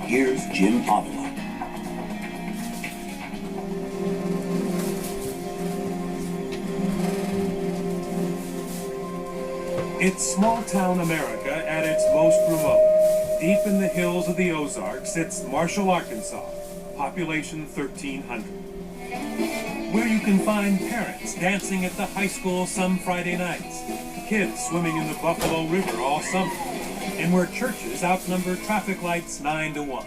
Here's Jim Avila. It's small-town America at its most remote. Deep in the hills of the Ozarks sits Marshall, Arkansas, population 1,300. Where you can find parents dancing at the high school some Friday nights, kids swimming in the Buffalo River all summer, and where churches outnumber traffic lights 9-1.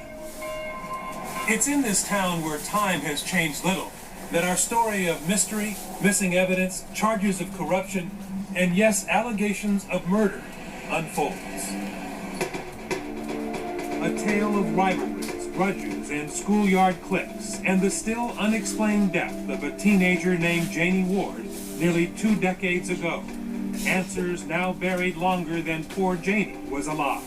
It's in this town where time has changed little that our story of mystery, missing evidence, charges of corruption, and yes, allegations of murder unfolds. A tale of rivalries, grudges, and schoolyard cliques, and the still unexplained death of a teenager named Janie Ward nearly 2 decades ago. Answers now buried longer than poor Janie was alive.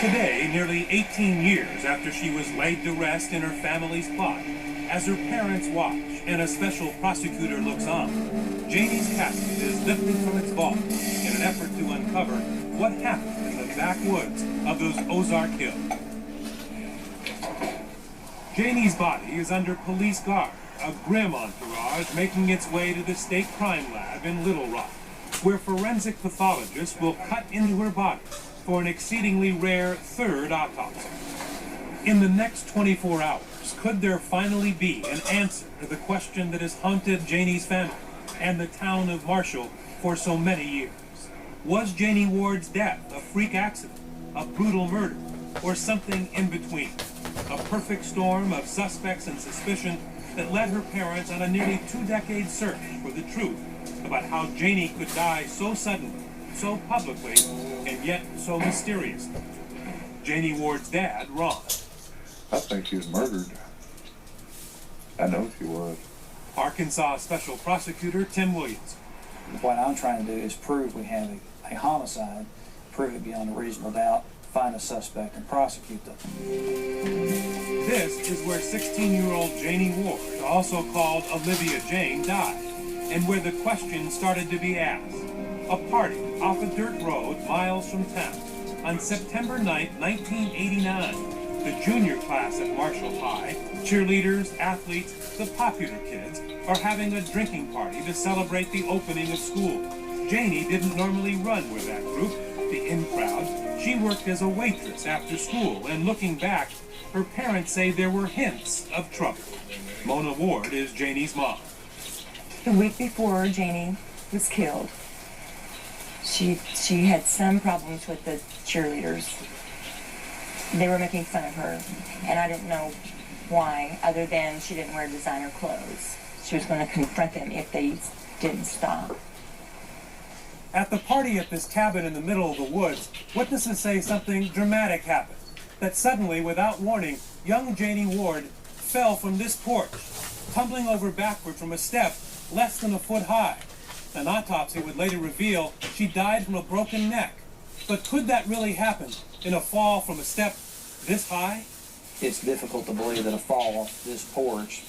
Today, nearly 18 years after she was laid to rest in her family's plot, as her parents watch and a special prosecutor looks on, Janie's casket is lifted from its vault in an effort to uncover what happened in the backwoods of those Ozark Hills. Janie's body is under police guard, a grim entourage making its way to the state crime lab in Little Rock, where forensic pathologists will cut into her body for an exceedingly rare third autopsy. In the next 24 hours, could there finally be an answer to the question that has haunted Janie's family and the town of Marshall for so many years? Was Janie Ward's death a freak accident, a brutal murder, or something in between? A perfect storm of suspects and suspicion that led her parents on a nearly 2-decade search for the truth about how Janie could die so suddenly, so publicly, and yet so mysteriously. Janie Ward's dad, Ron. I think she was murdered. I know she was. Arkansas Special Prosecutor Tim Williams. What I'm trying to do is prove we have a homicide, prove it beyond a reasonable doubt, find a suspect, and prosecute them. This is where 16-year-old Janie Ward, also called Olivia Jane, died, and where the question started to be asked. A party off a dirt road miles from town. On September 9, 1989, the junior class at Marshall High, cheerleaders, athletes, the popular kids, are having a drinking party to celebrate the opening of school. Janie didn't normally run with that group, the in-crowd. She worked as a waitress after school, and looking back, her parents say there were hints of trouble. Mona Ward is Janie's mom. The week before Janie was killed, she had some problems with the cheerleaders. They were making fun of her, and I didn't know why, other than she didn't wear designer clothes. She was going to confront them if they didn't stop. At the party at this cabin in the middle of the woods, witnesses say something dramatic happened. That suddenly, without warning, young Janie Ward fell from this porch, tumbling over backward from a step less than a foot high. An autopsy would later reveal she died from a broken neck. But could that really happen in a fall from a step this high? It's difficult to believe that a fall off this porch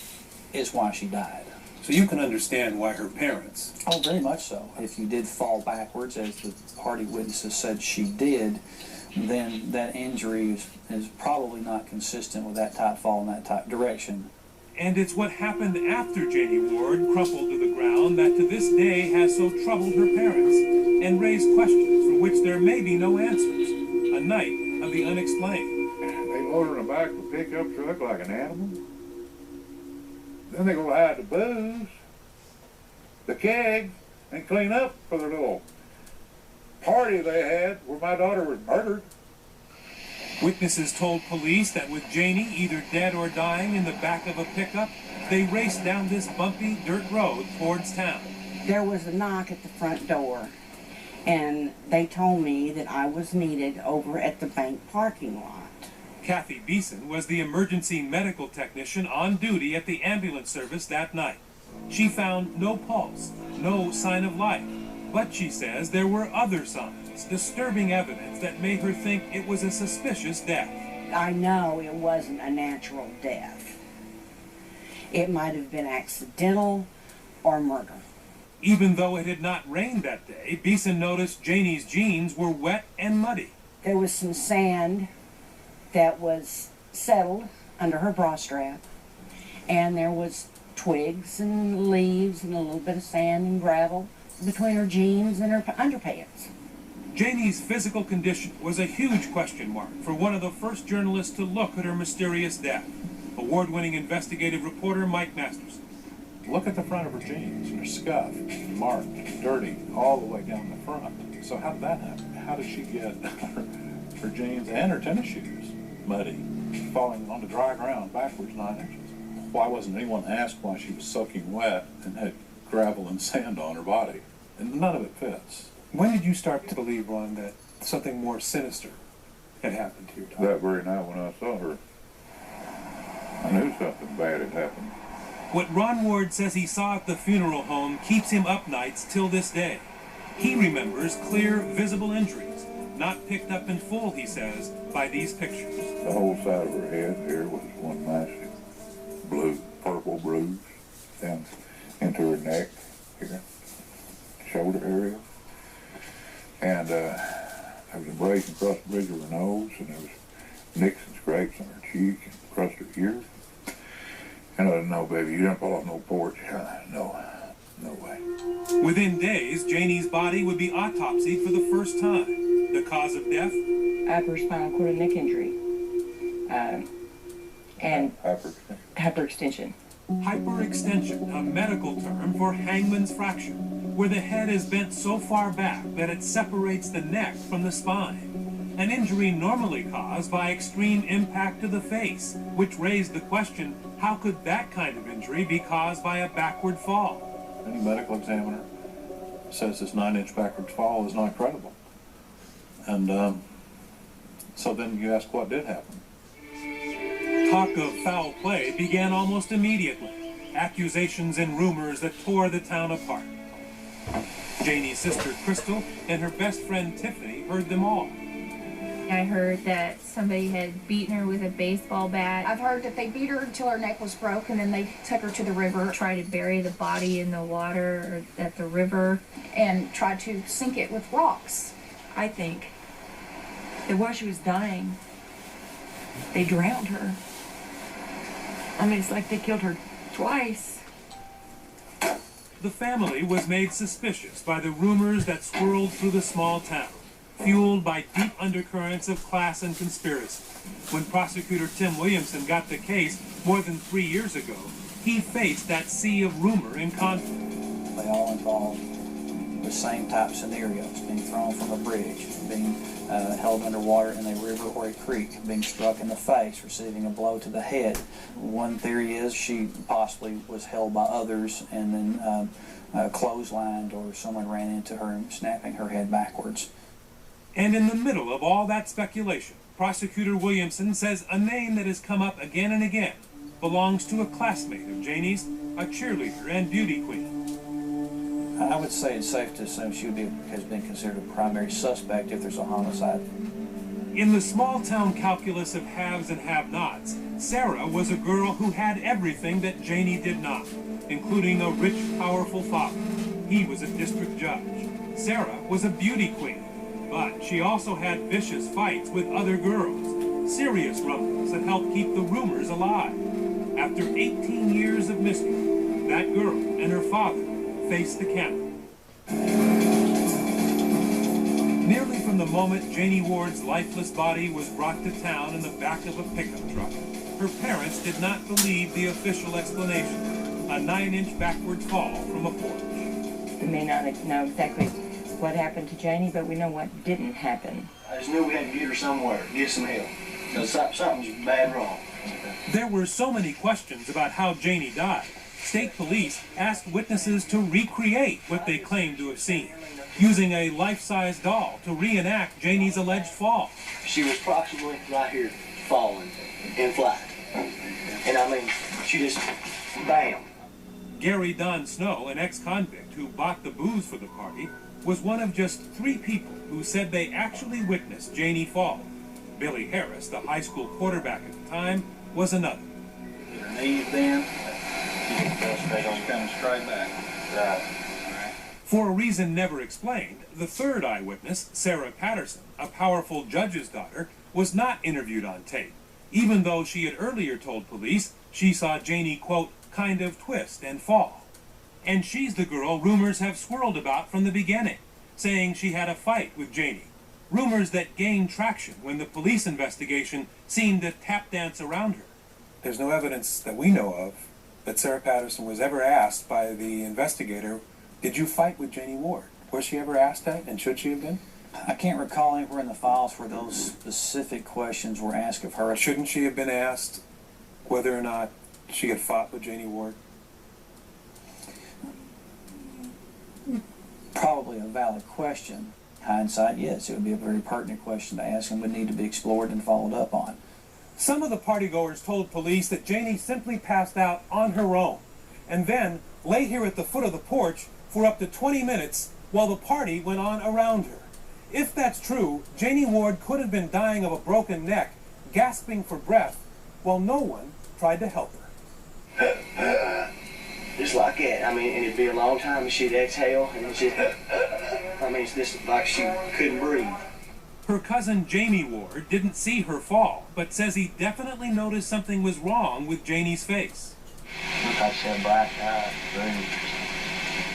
is why she died. So you can understand why her parents... Oh, very much so. If you did fall backwards, as the party witnesses said she did, then that injury is probably not consistent with that type fall in that type direction. And it's what happened after Janie Ward crumpled to the ground that to this day has so troubled her parents and raised questions for which there may be no answers. A night of the unexplained. They load her in the back of a pickup truck like an animal. Then they go hide the booze, the kegs, and clean up for their little party they had where my daughter was murdered. Witnesses told police that with Janie either dead or dying in the back of a pickup, they raced down this bumpy dirt road towards town. There was a knock at the front door, and they told me that I was needed over at the bank parking lot. Kathy Beeson was the emergency medical technician on duty at the ambulance service that night. She found no pulse, no sign of life, but she says there were other signs, disturbing evidence that made her think it was a suspicious death. I know it wasn't a natural death. It might have been accidental or murder. Even though it had not rained that day, Beeson noticed Janie's jeans were wet and muddy. There was some sand that was settled under her bra strap, and there was twigs and leaves and a little bit of sand and gravel between her jeans and her underpants. Janie's physical condition was a huge question mark for one of the first journalists to look at her mysterious death, award-winning investigative reporter Mike Masterson. Look at the front of her jeans. They're scuffed, marked, dirty, all the way down the front. So how did that happen? How did she get her jeans and her tennis shoes muddy, falling onto dry ground backwards 9 inches? Why wasn't anyone asked why she was soaking wet and had gravel and sand on her body? And none of it fits. When did you start to believe, Ron, that something more sinister had happened to your daughter? That very night when I saw her, I knew something bad had happened. What Ron Ward says he saw at the funeral home keeps him up nights till this day. He remembers clear, visible injuries, not picked up in full, he says, by these pictures. The whole side of her head here was one massive purple bruise down into her neck here, shoulder area. And there was a abrasion across the bridge of her nose, and there was nicks and scrapes on her cheek and across her ear. And I didn't know, baby, you didn't fall off no porch. No way. Within days, Janie's body would be autopsied for the first time. The cause of death? Upper spinal cord and neck injury. And hyperextension. Hyperextension, a medical term for hangman's fracture, where the head is bent so far back that it separates the neck from the spine. An injury normally caused by extreme impact to the face, which raised the question, how could that kind of injury be caused by a backward fall? Any medical examiner says this 9-inch backward fall is not credible. And so then you ask what did happen. Talk of foul play began almost immediately. Accusations and rumors that tore the town apart. Janie's sister Crystal and her best friend Tiffany heard them all. I heard that somebody had beaten her with a baseball bat. I've heard that they beat her until her neck was broke, and then they took her to the river. Tried to bury the body in the water or at the river. And tried to sink it with rocks. I think that while she was dying, they drowned her. I mean, it's like they killed her twice. The family was made suspicious by the rumors that swirled through the small town, fueled by deep undercurrents of class and conspiracy. When prosecutor Tim Williamson got the case more than 3 years ago, he faced that sea of rumor and conflict. They all involve the same type scenarios: being thrown from a bridge, being held underwater in a river or a creek, being struck in the face, receiving a blow to the head. One theory is she possibly was held by others and then clotheslined, or someone ran into her and snapping her head backwards. And in the middle of all that speculation, prosecutor Williamson says a name that has come up again and again belongs to a classmate of Janie's, a cheerleader and beauty queen. I would say it's safe to assume she has been considered a primary suspect if there's a homicide. In the small town calculus of haves and have-nots, Sarah was a girl who had everything that Janie did not, including a rich, powerful father. He was a district judge. Sarah was a beauty queen, but she also had vicious fights with other girls, serious rumbles that helped keep the rumors alive. After 18 years of mystery, that girl and her father faced the camera. Nearly from the moment Janie Ward's lifeless body was brought to town in the back of a pickup truck, her parents did not believe the official explanation: a 9-inch backward fall from a porch. We may not know exactly what happened to Janie, but we know what didn't happen. I just knew we had to get her somewhere, get some help. Because something's bad wrong. There were so many questions about how Janie died. State police asked witnesses to recreate what they claimed to have seen, using a life-size doll to reenact Janie's alleged fall. She was approximately right here, falling in flight. And I mean, she just, bam. Gary Don Snow, an ex-convict who bought the booze for the party, was one of just 3 people who said they actually witnessed Janie fall. Billy Harris, the high school quarterback at the time, was another. Her knees bend, she's coming straight back. Right. For a reason never explained, the third eyewitness, Sarah Patterson, a powerful judge's daughter, was not interviewed on tape, even though she had earlier told police she saw Janie, quote, kind of twist and fall. And she's the girl rumors have swirled about from the beginning, saying she had a fight with Janie. Rumors that gained traction when the police investigation seemed to tap dance around her. There's no evidence that we know of that Sarah Patterson was ever asked by the investigator, did you fight with Janie Ward? Was she ever asked that, and should she have been? I can't recall anywhere in the files where those specific questions were asked of her. Shouldn't she have been asked whether or not she had fought with Janie Ward? Probably a valid question. Hindsight, yes, it would be a very pertinent question to ask and would need to be explored and followed up on. Some of the partygoers told police that Janie simply passed out on her own and then lay here at the foot of the porch for up to 20 minutes while the party went on around her. If that's true, Janie Ward could have been dying of a broken neck, gasping for breath, while no one tried to help her. Just like that. I mean, and it'd be a long time and she'd exhale and it's just, I mean, it's just like she couldn't breathe. Her cousin Jamie Ward didn't see her fall, but says he definitely noticed something was wrong with Janie's face. Looked like she had a black eye.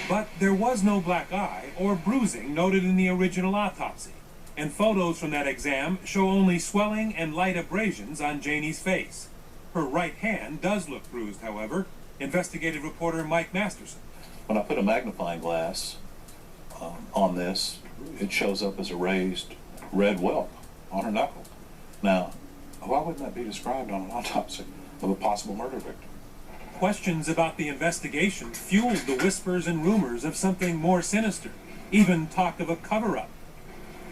But there was no black eye or bruising noted in the original autopsy, and photos from that exam show only swelling and light abrasions on Janie's face. Her right hand does look bruised, however. Investigative reporter Mike Masterson. When I put a magnifying glass on this, it shows up as a raised red welt on her knuckle. Now, why wouldn't that be described on an autopsy of a possible murder victim? Questions about the investigation fueled the whispers and rumors of something more sinister, even talk of a cover-up.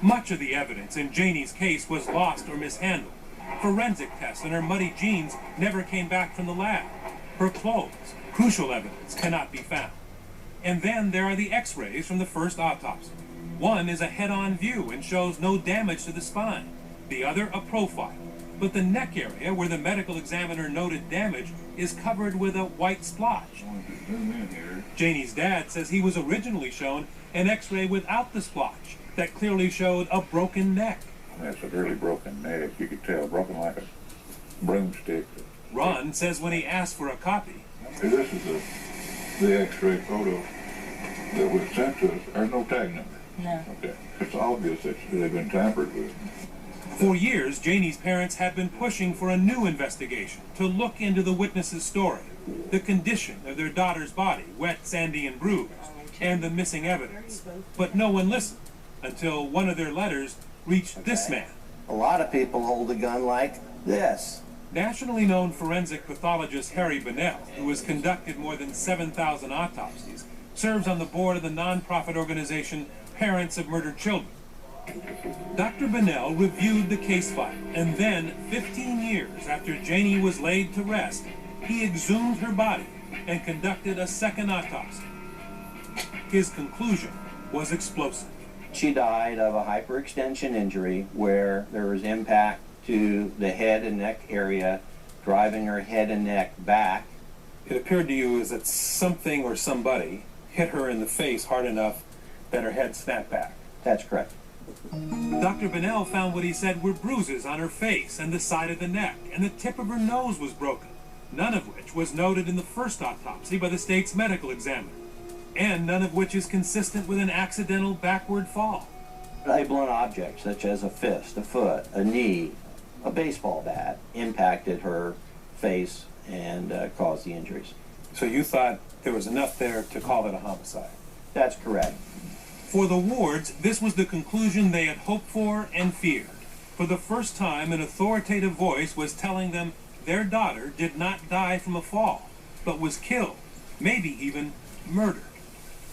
Much of the evidence in Janie's case was lost or mishandled. Forensic tests on her muddy jeans never came back from the lab. Her clothes, crucial evidence, cannot be found. And then there are the x-rays from the first autopsy. One is a head-on view and shows no damage to the spine. The other, a profile. But the neck area where the medical examiner noted damage is covered with a white splotch. Janie's dad says he was originally shown an x-ray without the splotch that clearly showed a broken neck. That's a really broken neck. You could tell, broken like a broomstick. Ron says when he asked for a copy, This is the x-ray photo that was sent to us. There's no tag number. No. Okay. It's obvious that they've been tampered with. for years, Janie's parents had been pushing for a new investigation to look into the witness's story, the condition of their daughter's body, wet, sandy, and bruised, and the missing evidence. But no one listened until one of their letters reached this man. A lot of people hold a gun like this. Nationally known forensic pathologist Harry Bennell, who has conducted more than 7,000 autopsies, serves on the board of the nonprofit organization Parents of Murdered Children. Dr. Bennell reviewed the case file, and then, 15 years after Janie was laid to rest, he exhumed her body and conducted a second autopsy. His conclusion was explosive. She died of a hyperextension injury where there was impact to the head and neck area, driving her head and neck back. It appeared to you as that something or somebody hit her in the face hard enough that her head snapped back. That's correct. Dr. Bennell found what he said were bruises on her face and the side of the neck, and the tip of her nose was broken, none of which was noted in the first autopsy by the state's medical examiner, and none of which is consistent with an accidental backward fall. A blunt object, such as a fist, a foot, a knee, a baseball bat, impacted her face and caused the injuries. So you thought there was enough there to call it a homicide? That's correct. For the Wards, this was the conclusion they had hoped for and feared. For the first time, an authoritative voice was telling them their daughter did not die from a fall, but was killed, maybe even murdered.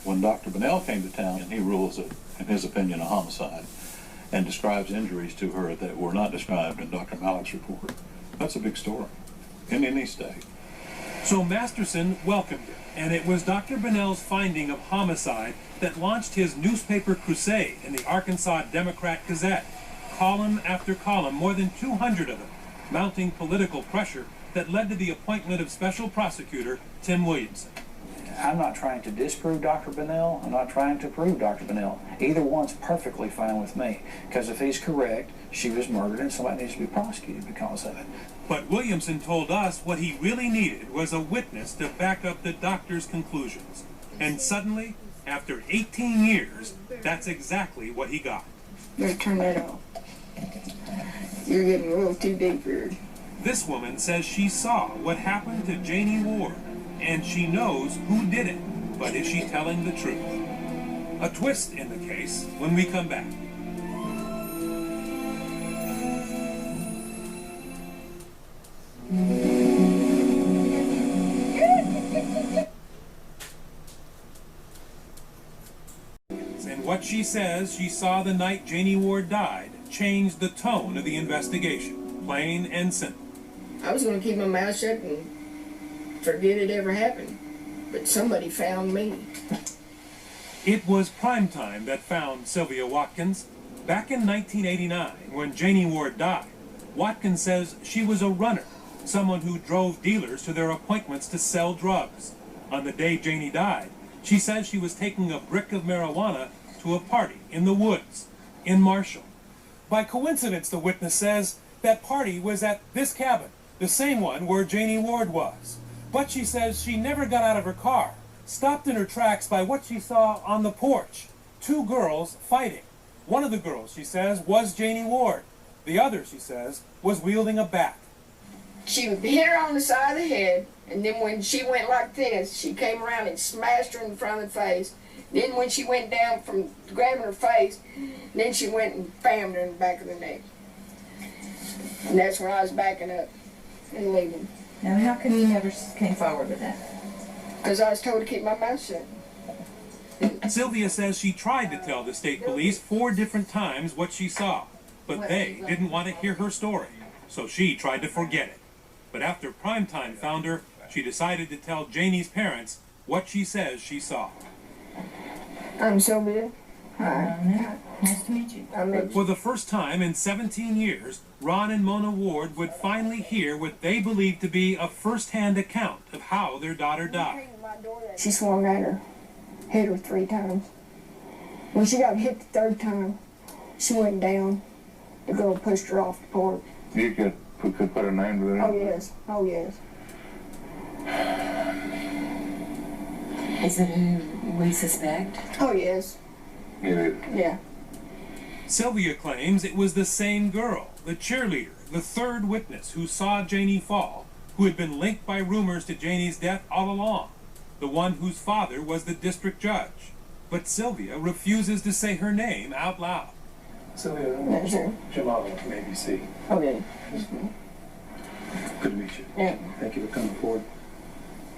When Dr. Bennell came to town, he rules it, in his opinion, a homicide, and describes injuries to her that were not described in Dr. Malek's report. That's a big story in any state. So Masterson welcomed it, and it was Dr. Bennell's finding of homicide that launched his newspaper crusade in the Arkansas Democrat Gazette. Column after column, more than 200 of them, mounting political pressure that led to the appointment of Special Prosecutor Tim Williamson. I'm not trying to disprove Dr. Bunnell. I'm not trying to prove Dr. Bunnell. Either one's perfectly fine with me, because if he's correct, she was murdered and somebody needs to be prosecuted because of it. But Williamson told us what he really needed was a witness to back up the doctor's conclusions. And suddenly, after 18 years, that's exactly what he got. Better turn that off. You're getting a little too deep here. This woman says she saw what happened to Janie Ward, and she knows who did it. But is she telling the truth? A twist in the case when we come back. And what she says she saw the night Janie Ward died changed the tone of the investigation, plain and simple. I was going to keep my mouth shut and forget it ever happened, but somebody found me. It was Primetime that found Sylvia Watkins. Back in 1989, when Janie Ward died, Watkins says she was a runner, someone who drove dealers to their appointments to sell drugs. On the day Janie died, she says she was taking a brick of marijuana to a party in the woods in Marshall. By coincidence, the witness says, that party was at this cabin, the same one where Janie Ward was. But she says she never got out of her car, stopped in her tracks by what she saw on the porch. Two girls fighting. One of the girls, she says, was Janie Ward. The other, she says, was wielding a bat. She hit her on the side of the head, and then when she went like this, she came around and smashed her in front of the face. Then when she went down from grabbing her face, then she went and bammed her in the back of the neck. And that's when I was backing up and leaving. Now, how come you never came forward with that? Because I was told to keep my mouth shut. Sylvia says she tried to tell the state police 4 different times what she saw, but they didn't want to hear her story, so she tried to forget it. But after Primetime found her, she decided to tell Janie's parents what she says she saw. I'm Sylvia. Hi. Nice to meet you. For the first time in 17 years, Ron and Mona Ward would finally hear what they believed to be a first-hand account of how their daughter died. She swung at her, hit her 3 times. When she got hit the 3rd time, she went down. The girl pushed her off the porch. You could put a name to that? Oh, yes. Oh, yes. Is it who we suspect? Oh, yes. Yeah. Sylvia claims it was the same girl, the cheerleader, the 3rd witness who saw Janie fall, who had been linked by rumors to Janie's death all along, the one whose father was the district judge. But Sylvia refuses to say her name out loud. Sylvia, Yes, sir. Jamal from ABC. Okay. Good to meet you. Yeah. Thank you for coming forward.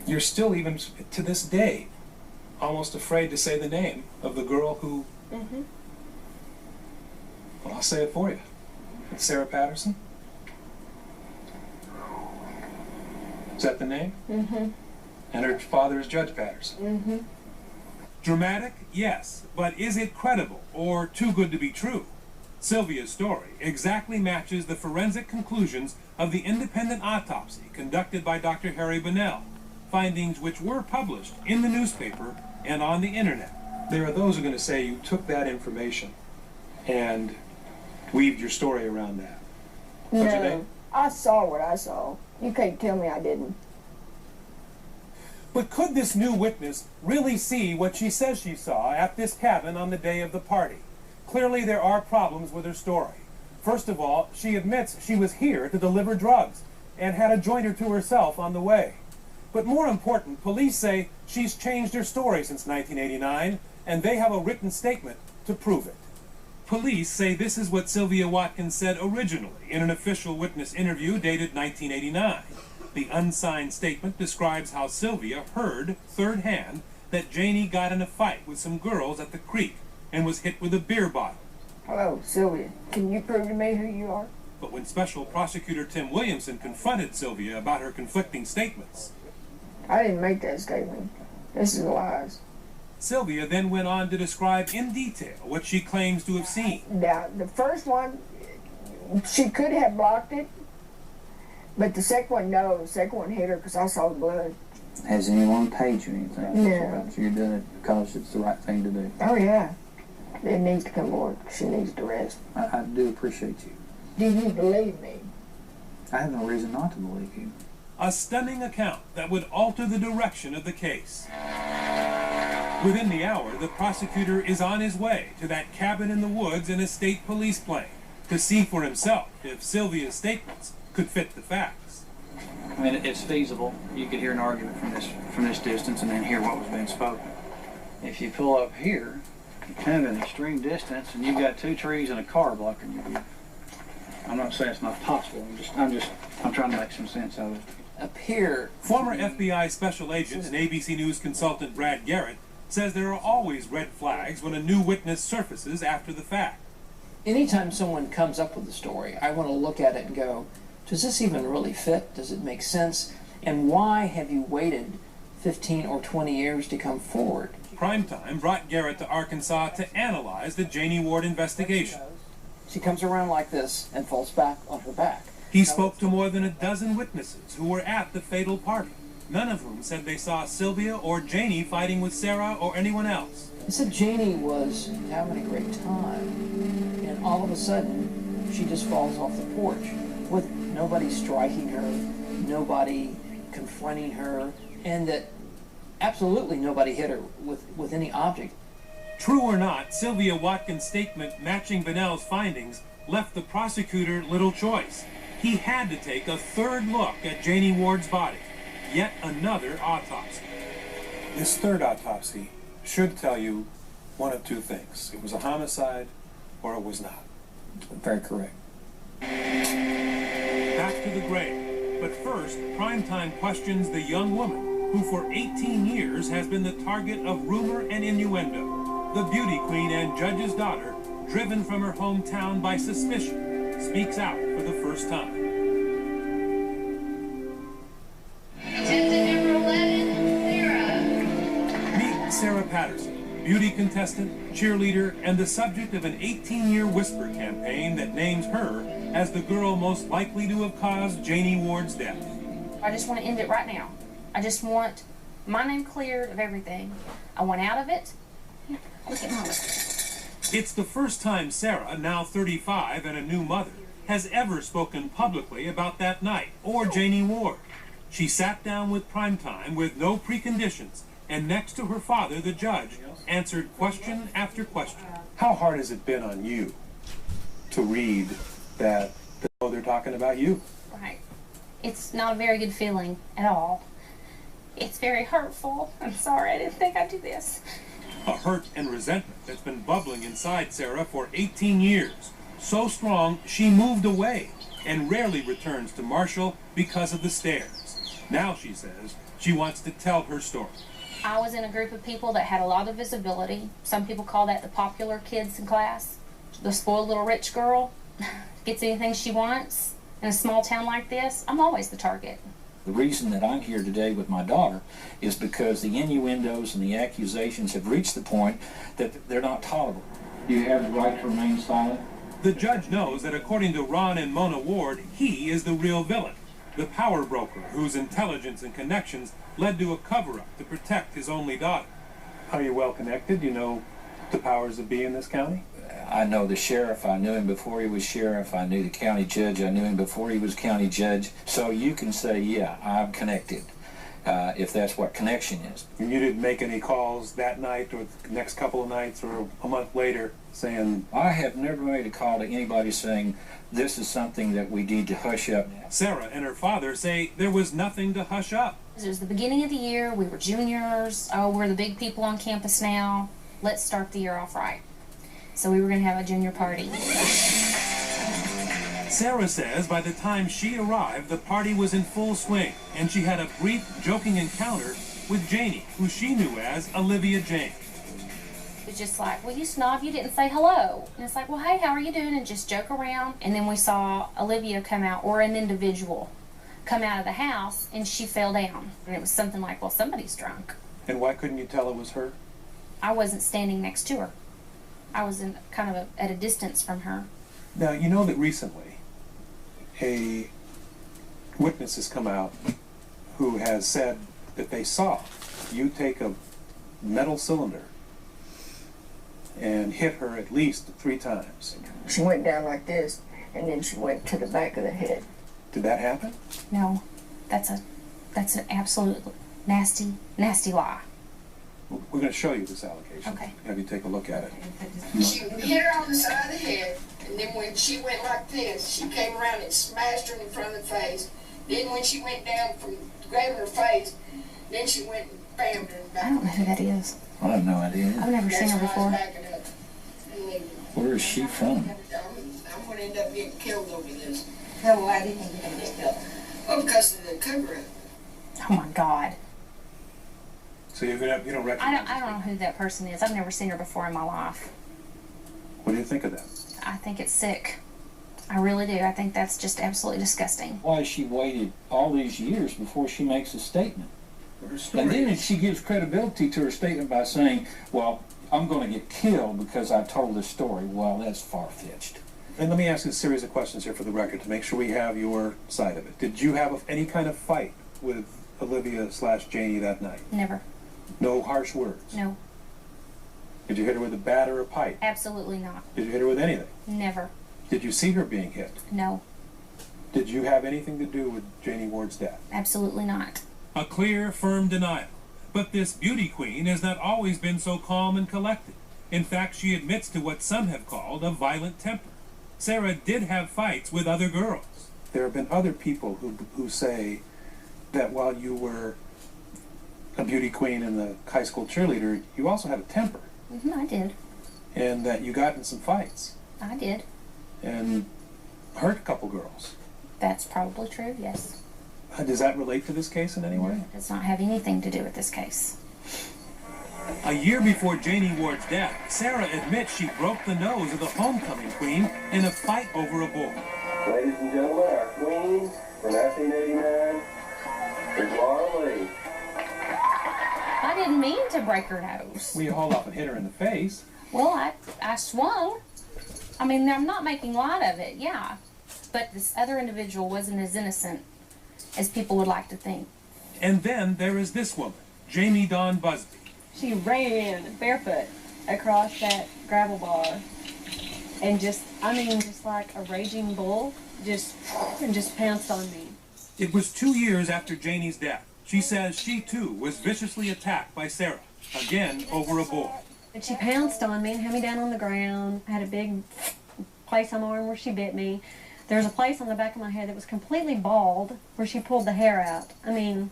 You're still, even to this day, almost afraid to say the name of the girl who... Well, I'll say it for you. It's Sarah Patterson. Is that the name? And her father is Judge Patterson. Dramatic? Yes. But is it credible or too good to be true? Sylvia's story exactly matches the forensic conclusions of the independent autopsy conducted by Dr. Harry Bunnell, findings which were published in the newspaper and on the internet. There are those who are going to say you took that information and weaved your story around that. Don't you think? I saw what I saw. You can't tell me I didn't. But could this new witness really see what she says she saw at this cabin on the day of the party? Clearly there are problems with her story. First of all, she admits she was here to deliver drugs and had a joint or two herself on the way. But more important, police say she's changed her story since 1989, and they have a written statement to prove it. Police say this is what Sylvia Watkins said originally in an official witness interview dated 1989. The unsigned statement describes how Sylvia heard, third hand, that Janie got in a fight with some girls at the creek and was hit with a beer bottle. Hello, Sylvia. Can you prove to me who you are? But when Special Prosecutor Tim Williamson confronted Sylvia about her conflicting statements, I didn't make that statement. This is lies. Sylvia then went on to describe in detail what she claims to have seen. Now, the first one, she could have blocked it, but the second one, no. The second one hit her because I saw the blood. Has anyone paid you anything? No. So you're doing it because it's the right thing to do. Oh, yeah. It needs to come to work. She needs to rest. I do appreciate you. Do you believe me? I have no reason not to believe you. A stunning account that would alter the direction of the case. Within the hour, the prosecutor is on his way to that cabin in the woods in a state police plane to see for himself if Sylvia's statements could fit the facts. I mean, it's feasible. You could hear an argument from this distance and then hear what was being spoken. If you pull up here, you're kind of in extreme distance, and you've got 2 trees and a car blocking your view. I'm not saying it's not possible. I'm trying to make some sense of it. Up here, Former FBI special agent and ABC News consultant Brad Garrett says there are always red flags when a new witness surfaces after the fact. Anytime someone comes up with a story, I want to look at it and go, does this even really fit? Does it make sense? And why have you waited 15 or 20 years to come forward? Primetime brought Garrett to Arkansas to analyze the Janie Ward investigation. She comes around like this and falls back on her back. He spoke to more than a dozen witnesses who were at the fatal party, none of whom said they saw Sylvia or Janie fighting with Sarah or anyone else. He said Janie was having a great time, and all of a sudden, she just falls off the porch with nobody striking her, nobody confronting her, and that absolutely nobody hit her with any object. True or not, Sylvia Watkins' statement matching Bunnell's findings left the prosecutor little choice. He had to take a third look at Janie Ward's body, yet another autopsy. This third autopsy should tell you one of 2 things. It was a homicide or it was not. Very correct. Back to the grave. But first, Primetime questions the young woman who for 18 years has been the target of rumor and innuendo. The beauty queen and judge's daughter, driven from her hometown by suspicion, speaks out for the first time. Attendant number 11, Sarah. Meet Sarah Patterson, beauty contestant, cheerleader, and the subject of an 18-year whisper campaign that names her as the girl most likely to have caused Janie Ward's death. I just want to end it right now. I just want my name cleared of everything. I want out of it. Look at Mama. It's the first time Sarah, now 35 and a new mother, has ever spoken publicly about that night or Janie Ward. She sat down with Primetime with no preconditions, and next to her father, the judge, answered question after question. How hard has it been on you to read that they're talking about you? Right. It's not a very good feeling at all. It's very hurtful. I'm sorry, I didn't think I'd do this. A hurt and resentment that's been bubbling inside Sarah for 18 years. So strong, she moved away and rarely returns to Marshall because of the stares. Now, she says, she wants to tell her story. I was in a group of people that had a lot of visibility. Some people call that the popular kids in class. The spoiled little rich girl gets anything she wants. In a small town like this, I'm always the target. The reason that I'm here today with my daughter is because the innuendos and the accusations have reached the point that they're not tolerable. Do you have the right to remain silent? The judge knows that according to Ron and Mona Ward, he is the real villain, the power broker whose intelligence and connections led to a cover-up to protect his only daughter. Are you well connected? Do you know the powers that be in this county? I know the sheriff. I knew him before he was sheriff. I knew the county judge. I knew him before he was county judge. So you can say, yeah, I'm connected, if that's what connection is. And you didn't make any calls that night or the next couple of nights or a month later saying... I have never made a call to anybody saying this is something that we need to hush up. Sarah and her father say there was nothing to hush up. It was the beginning of the year. We were juniors. Oh, we're the big people on campus now. Let's start the year off right. So we were going to have a junior party. Sarah says by the time she arrived, the party was in full swing, and she had a brief, joking encounter with Janie, who she knew as Olivia James. It was just like, well, you snob, you didn't say hello. And it's like, well, hey, how are you doing? And just joke around. And then we saw Olivia come out, or an individual come out of the house, and she fell down. And it was something like, well, somebody's drunk. And why couldn't you tell it was her? I wasn't standing next to her. I was in kind of at a distance from her. Now, you know that recently a witness has come out who has said that they saw you take a metal cylinder and hit her at least 3 times. She went down like this, and then she went to the back of the head. Did that happen? No, that's an absolute nasty, nasty lie. We're going to show you this allegation. Okay. Have you take a look at it. She hit her on the side of the head, and then when she went like this, she came around and smashed her in front of the face. Then when she went down from grabbing her face, then she went and bammed her in the back. I don't know who that is. I have no idea. I've never seen her before. Where is she from? I'm going to end up getting killed over this. How why do you think you're going to get killed? Oh, because of the cover-up. Oh my God. So you don't recognize I don't know who that person is. I've never seen her before in my life. What do you think of that? I think it's sick. I really do. I think that's just absolutely disgusting. Why she waited all these years before she makes a statement? And then she gives credibility to her statement by saying, well, I'm going to get killed because I told this story. Well, that's far-fetched. And let me ask you a series of questions here for the record to make sure we have your side of it. Did you have any kind of fight with Olivia/Janie that night? Never. No harsh words? No. Did you hit her with a bat or a pipe? Absolutely not. Did you hit her with anything? Never. Did you see her being hit? No. Did you have anything to do with Janie Ward's death? Absolutely not. A clear, firm denial. But this beauty queen has not always been so calm and collected. In fact, she admits to what some have called a violent temper. Sarah did have fights with other girls. There have been other people who say that while you were a beauty queen and a high school cheerleader, you also had a temper. I did. And that you got in some fights. I did. And hurt a couple girls. That's probably true, yes. Does that relate to this case in any way? It does not have anything to do with this case. A year before Janie Ward's death, Sarah admits she broke the nose of the homecoming queen in a fight over a ball. Ladies and gentlemen, our queen for 1989 is Laura Lee. I didn't mean to break her nose. Well, you hauled off and hit her in the face. Well, I swung. I mean, I'm not making light of it, yeah. But this other individual wasn't as innocent as people would like to think. And then there is this woman, Jamie Dawn Busby. She ran barefoot across that gravel bar and just like a raging bull, just pounced on me. It was 2 years after Janie's death. She says she too was viciously attacked by Sarah, again over a ball. And she pounced on me and had me down on the ground. I had a big place on my arm where she bit me. There was a place on the back of my head that was completely bald where she pulled the hair out. I mean,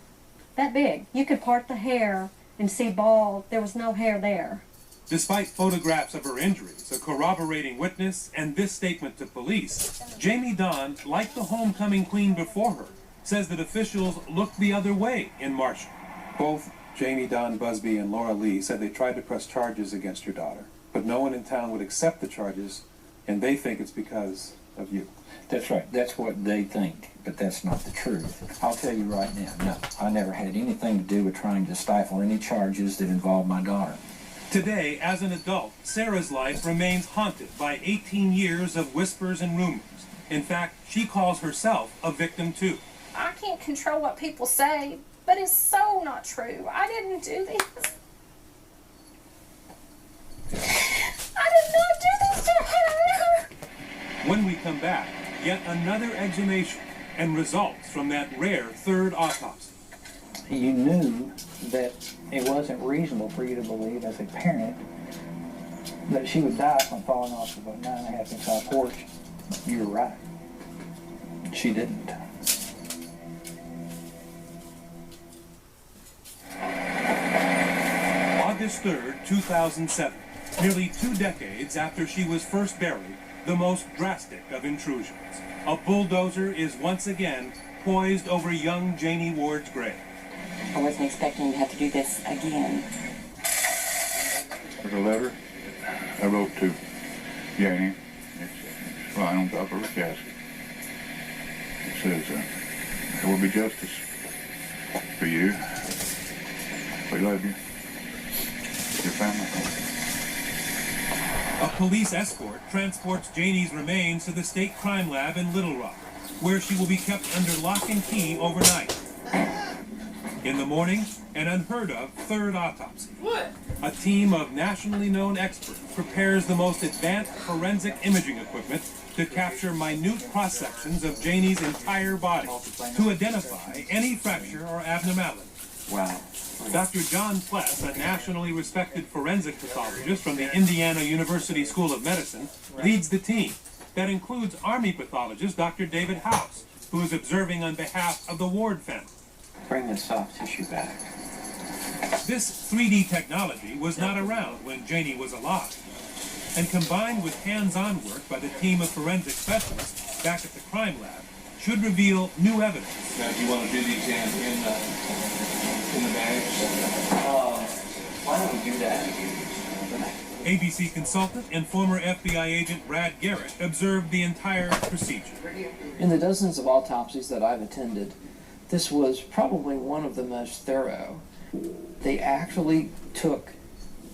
that big. You could part the hair and see bald. There was no hair there. Despite photographs of her injuries, a corroborating witness, and this statement to police, Jamie Dawn, like the homecoming queen before her, says that officials looked the other way in Marshall. Both Jamie Dawn Busby and Laura Lee said they tried to press charges against your daughter, but no one in town would accept the charges, and they think it's because of you. That's right. That's what they think, but that's not the truth. I'll tell you right now, no, I never had anything to do with trying to stifle any charges that involved my daughter. Today, as an adult, Sarah's life remains haunted by 18 years of whispers and rumors. In fact, she calls herself a victim too. I can't control what people say, but it's so not true. I didn't do this. I did not do this to her. When we come back, yet another exhumation and results from that rare third autopsy. You knew that it wasn't reasonable for you to believe as a parent that she would die from falling off of a 9.5-inch high porch. You were right. She didn't. August 3rd, 2007, nearly 2 decades after she was first buried, the most drastic of intrusions. A bulldozer is once again poised over young Janie Ward's grave. I wasn't expecting to have to do this again. There's a letter I wrote to Janie. It's lying on top of her casket. It says, there will be justice for you. We love you. Your family. A police escort transports Janie's remains to the State Crime Lab in Little Rock, where she will be kept under lock and key overnight. In the morning, an unheard of third autopsy. What? A team of nationally known experts prepares the most advanced forensic imaging equipment to capture minute cross-sections of Janie's entire body to identify any fracture or abnormality. Wow. Dr. John Pless, a nationally respected forensic pathologist from the Indiana University School of Medicine, leads the team. That includes Army pathologist Dr. David House, who is observing on behalf of the Ward family. Bring the soft tissue back. This 3D technology was not around when Janie was alive, and combined with hands-on work by the team of forensic specialists back at the crime lab, should reveal new evidence. Now, do you want to do these in the bags? Why don't we do that? ABC consultant and former FBI agent Brad Garrett observed the entire procedure. In the dozens of autopsies that I've attended, this was probably one of the most thorough. They actually took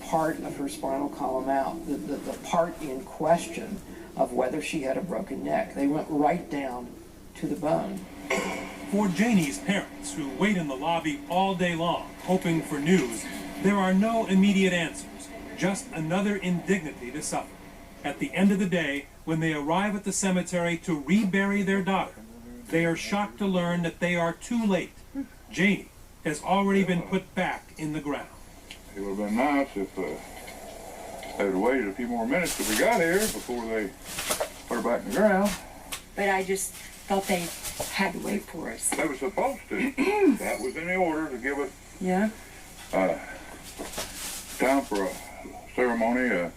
part of her spinal column out, the part in question of whether she had a broken neck. They went right down to the bone. For Janie's parents, who wait in the lobby all day long, hoping for news, there are no immediate answers, just another indignity to suffer. At the end of the day, when they arrive at the cemetery to rebury their daughter, they are shocked to learn that they are too late. Janie has already been put back in the ground. It would have been nice if they would have waited a few more minutes till we got here before they put her back in the ground. But I just thought they had to wait for us. They were supposed to. That was in the order to give us Yeah? time for a ceremony.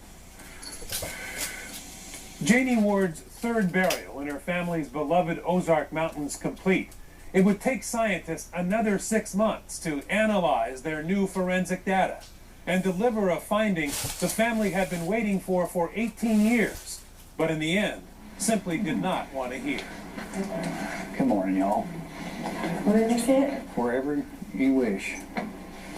Janie Ward's third burial in her family's beloved Ozark Mountains complete. It would take scientists another 6 months to analyze their new forensic data and deliver a finding the family had been waiting for 18 years, but in the end, simply did not want to hear. Good morning, y'all. Where did you sit? Wherever you wish.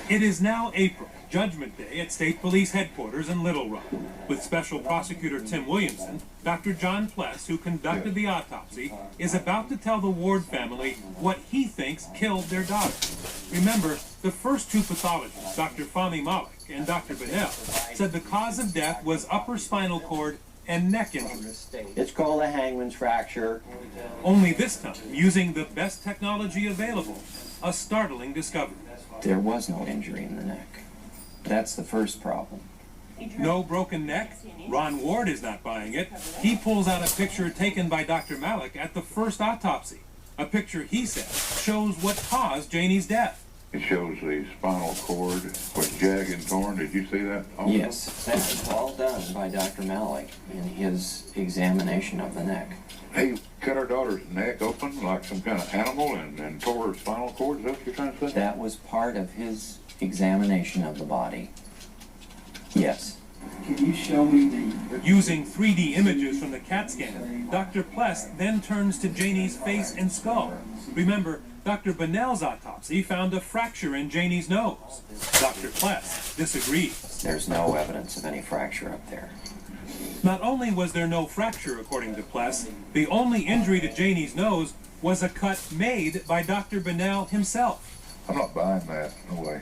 It is now April, Judgment Day at State Police Headquarters in Little Rock. With Special Prosecutor Tim Williamson, Dr. John Pless, who conducted the autopsy, is about to tell the Ward family what he thinks killed their daughter. Remember, the first two pathologists, Dr. Fahmy Malik and Dr. Bunnell, said the cause of death was upper spinal cord and neck injury. It's called a hangman's fracture. Only this time, using the best technology available, a startling discovery. There was no injury in the neck. That's the first problem. No broken neck? Ron Ward is not buying it. He pulls out a picture taken by Dr. Malik at the first autopsy. A picture, he says, shows what caused Janie's death. It shows the spinal cord was jagged and torn. Did you see that also? Yes, that was all done by Dr. Malik in his examination of the neck. He cut our daughter's neck open like some kind of animal and tore her spinal cord. Is that what you're trying to say? That was part of his examination of the body. Yes. Can you show me the... Using 3D images from the CAT scan, Dr. Pless then turns to Janie's face and skull. Remember, Dr. Bunnell's autopsy found a fracture in Janie's nose. Dr. Pless disagrees. There's no evidence of any fracture up there. Not only was there no fracture, according to Pless, the only injury to Janie's nose was a cut made by Dr. Bunnell himself. I'm not buying that. No way.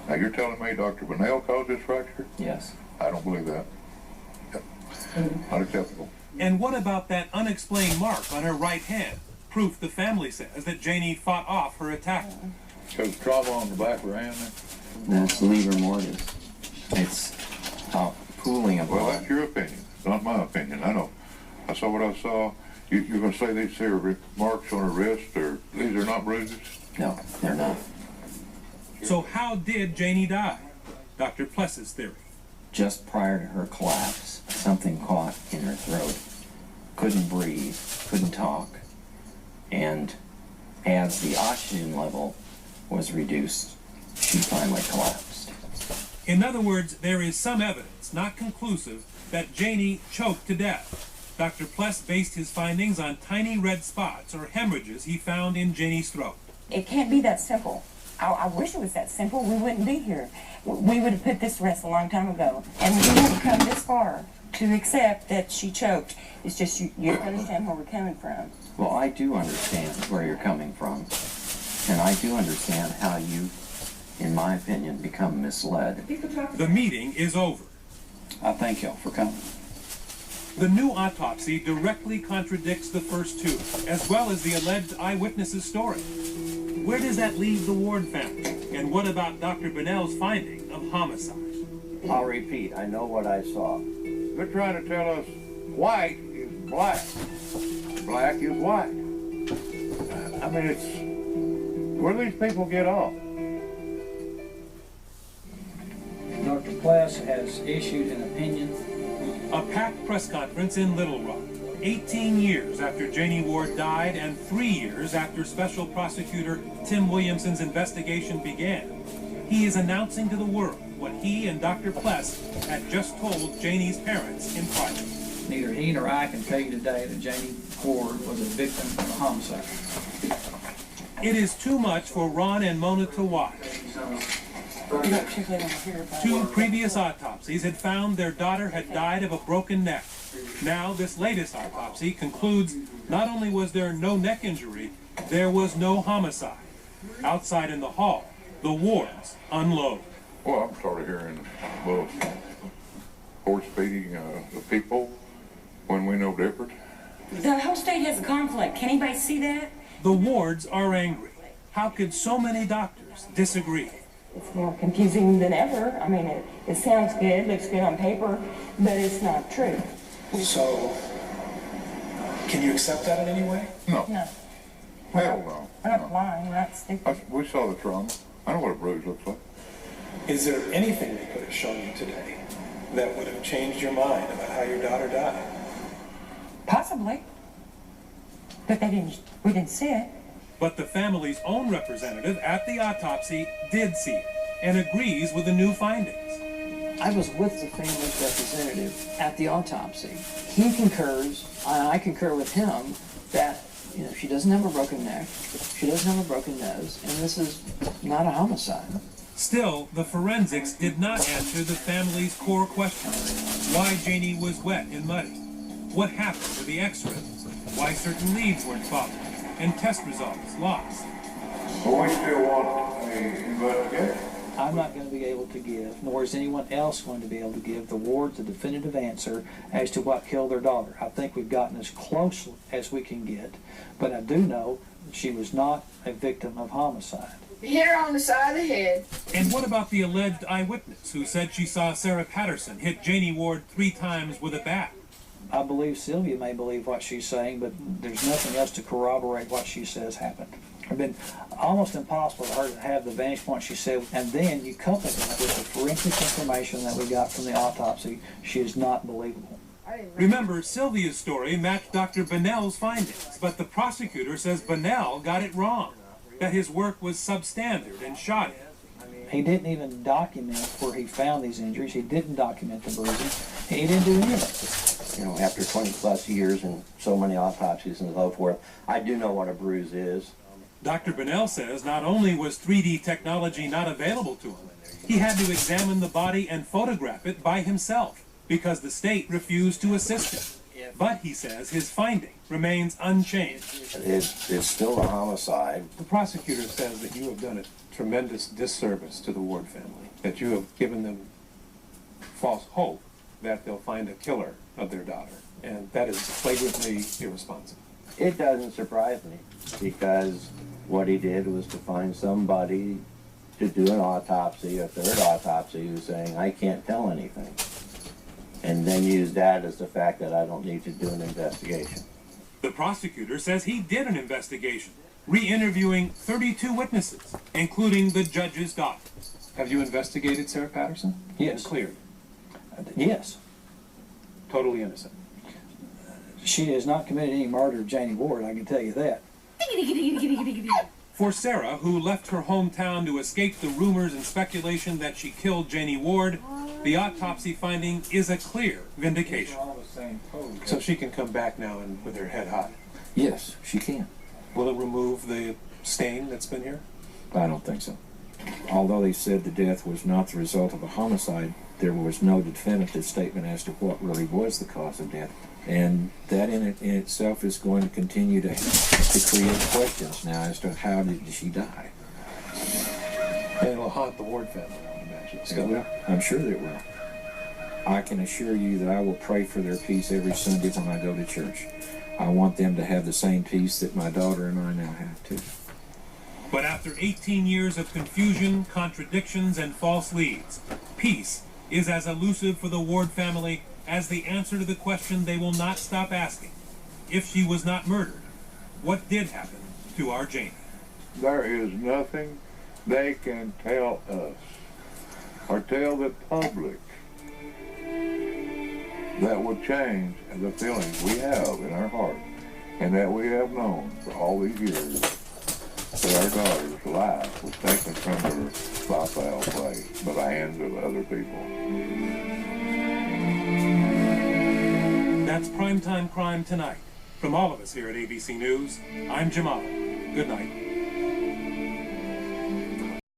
Now, you're telling me Dr. Bunnell caused this fracture? Yes. I don't believe that. Not acceptable. And what about that unexplained mark on her right hand? Proof the family says that Janie fought off her attacker. Shows trauma on the back of her hand there? That's livor mortis. It's pooling of blood. Well, that's your opinion. It's not my opinion. I know. I saw what I saw. You're going to say these here marks on her wrist, or these are not bruises? No, they're not. So how did Janie die? Dr. Pless's theory. Just prior to her collapse, something caught in her throat. Couldn't breathe, couldn't talk, and as the oxygen level was reduced, she finally collapsed. In other words, there is some evidence, not conclusive, that Janie choked to death. Dr. Pless based his findings on tiny red spots or hemorrhages he found in Janie's throat. It can't be that simple. I wish it was that simple. We wouldn't be here. We would have put this to rest a long time ago. And we haven't come this far to accept that she choked. It's just you understand where we're coming from. Well, I do understand where you're coming from. And I do understand how you, in my opinion, become misled. The meeting is over. I thank y'all for coming. The new autopsy directly contradicts the first two, as well as the alleged eyewitnesses' story. Where does that leave the Ward family? And what about Dr. Bunnell's finding of homicide? I'll repeat, I know what I saw. They're trying to tell us white is black, black is white. I mean, it's, where do these people get off? Dr. Pless has issued an opinion. A packed press conference in Little Rock, 18 years after Janie Ward died and 3 years after Special Prosecutor Tim Williamson's investigation began. He is announcing to the world what he and Dr. Pless had just told Janie's parents in private. Neither he nor I can tell you today that Janie Ward was a victim of a homicide. It is too much for Ron and Mona to watch. Two previous autopsies had found their daughter had died of a broken neck. Now this latest autopsy concludes not only was there no neck injury, there was no homicide. Outside in the hall, the Wards unload. Well, I'm sort of hearing a little horse feeding the people when we know different. The whole state has a conflict. Can anybody see that? The Wards are angry. How could so many doctors disagree? It's more confusing than ever. I mean, it sounds good, looks good on paper, but it's not true. So, can you accept that in any way? No. No. Hell no. We're not blind, we're not stupid. We saw the trauma. I know what a bruise looks like. Is there anything they could have shown you today that would have changed your mind about how your daughter died? Possibly. But we didn't see it. But the family's own representative at the autopsy did see it and agrees with the new findings. I was with the family's representative at the autopsy. He concurs, and I concur with him, that she doesn't have a broken neck, she doesn't have a broken nose, and this is not a homicide. Still, the forensics did not answer the family's core questions. Why Janie was wet and muddy? What happened to the x-rays? Why certain leads weren't followed? And test results lost. But we still want an investigation. I'm not going to be able to give, nor is anyone else going to be able to give the Wards a definitive answer as to what killed their daughter. I think we've gotten as close as we can get, but I do know she was not a victim of homicide. Hit her on the side of the head. And what about the alleged eyewitness who said she saw Sarah Patterson hit Janie Ward 3 times with a bat? I believe Sylvia may believe what she's saying, but there's nothing else to corroborate what she says happened. It's been almost impossible for her to have the vantage point she said, and then you couple that with the forensic information that we got from the autopsy, she is not believable. Remember, Sylvia's story matched Dr. Bunnell's findings, but the prosecutor says Bunnell got it wrong, that his work was substandard and shoddy. He didn't even document where he found these injuries. He didn't document the bruising. He didn't do any of it. After 20 plus years and so many autopsies and so forth, I do know what a bruise is. Dr. Bunnell says not only was 3D technology not available to him, he had to examine the body and photograph it by himself because the state refused to assist him. But he says his finding remains unchanged. It's still a homicide. The prosecutor says that you have done a tremendous disservice to the Ward family, that you have given them false hope that they'll find a killer of their daughter, and that is flagrantly irresponsible. It doesn't surprise me, because what he did was to find somebody to do an autopsy, a third autopsy, who's saying, I can't tell anything. And then use that as the fact that I don't need to do an investigation. The prosecutor says he did an investigation, re-interviewing 32 witnesses, including the judge's daughter. Have you investigated Sarah Patterson? Yes. Cleared. Yes. Totally innocent. She has not committed any murder of Janie Ward, I can tell you that. For Sarah, who left her hometown to escape the rumors and speculation that she killed Janie Ward, the autopsy finding is a clear vindication. So she can come back now and with her head high? Yes, she can. Will it remove the stain that's been here? I don't think so. Although they said the death was not the result of a homicide, there was no definitive statement as to what really was the cause of death. And that in itself is going to continue to create questions now as to how did she die. And it'll haunt the Ward family, I would imagine. It will. I'm sure that it will. I can assure you that I will pray for their peace every Sunday when I go to church. I want them to have the same peace that my daughter and I now have too. But after 18 years of confusion, contradictions, and false leads, peace is as elusive for the Ward family as the answer to the question they will not stop asking. If she was not murdered, what did happen to our Janie? There is nothing they can tell us or tell the public that would change the feelings we have in our heart and that we have known for all these years that our daughter's life was taken from her by foul play by the hands of other people. That's Primetime Crime tonight. From all of us here at ABC News, I'm Jamal. Good night.